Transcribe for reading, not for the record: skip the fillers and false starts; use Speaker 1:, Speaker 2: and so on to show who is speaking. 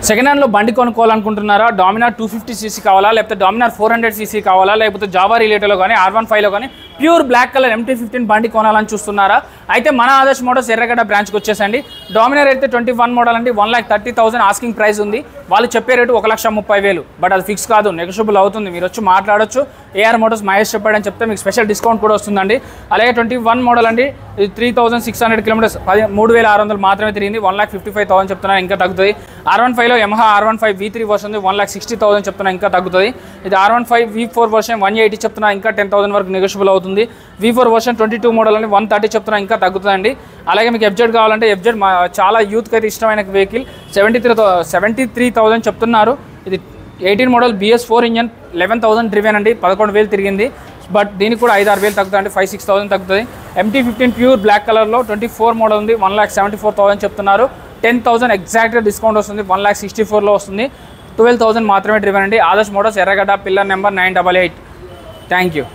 Speaker 1: Second హ్యాండ్లో బండి కొనుక్కోవాలనుకుంటున్నారా? Dominar 250cc కావాలా, లేకపోతే డామినార్ 400cc కావాలా, లేకపోతే జావా రిలేటెడ్లో కానీ R15లో కానీ ప్యూర్ బ్లాక్ కలర్ MT-15 బండి కొనాలని చూస్తున్నారా? అయితే మన ఆదర్శ్ మోటార్స్ ఎర్రగడ్డ బ్రాంచ్కి వచ్చేసండి. డామినార్ అయితే 21 మోడల్ అండి, 1,30,000 ఆస్కింగ్ ప్రైస్ ఉంది. వాళ్ళు చెప్పే రేటు 1,30,000, బట్ అది ఫిక్స్ కాదు, నెగోషియబుల్ అవుతుంది. మీరు వచ్చి మాట్లాడొచ్చు. AR మోటార్స్ మహేష్ చెప్పాడని చెప్తే మీకు స్పెషల్ డిస్కౌంట్ కూడా వస్తుందండి. అలాగే 21 మోడల్ అండి, 3,600 కిలోమీటర్స్, 3,600 మాత్రమే తిరిగింది. 1,55,000 చెప్తున్నా, ఇంకా తగ్గుతుంది. R15లో Yamaha R15 V3 వర్షన్ ఉంది, 1,60,000 చెప్తున్నా, ఇంకా తగ్గుతుంది. ఇది R15 V4 వర్షన్ 180 చెప్తున్నా, ఇంకా 10,000 వరకు నెగోషియబుల్ అవుతుంది. V4 వర్షన్ 22 మోడల్ అండి, 130 చెప్తున్నా, ఇంకా తగ్గుతుందండి. అలాగే మీకు FZ కావాలంటే FZ చాలా యూత్కి అయితే ఇష్టమైన వెహికల్, 73,000 చెప్తున్నారు. ఇది 18 మోడల్ BS4 ఇంజన్, 11,000 డ్రివెన్ అండి, 11,000 తిరిగింది. బట్ దీనికి కూడా 5-6,000 తగ్గుతుంది అండి, 5-6,000 తగ్గుతుంది. MT-15 ప్యూర్ బ్లాక్ కలర్లో 24 మోడల్ ఉంది, 1,74,000 చెప్తున్నారు. 10,000 ఎగ్జాక్ట్గా డిస్కౌంట్ వస్తుంది, 1,64,000లో వస్తుంది. 12,000 మాత్రమే డ్రివెన్ అండి. ఆదర్శ్ మోటార్స్ ఎర్రగడ్డ, పిల్లర్ నెంబర్ 988. Thank you.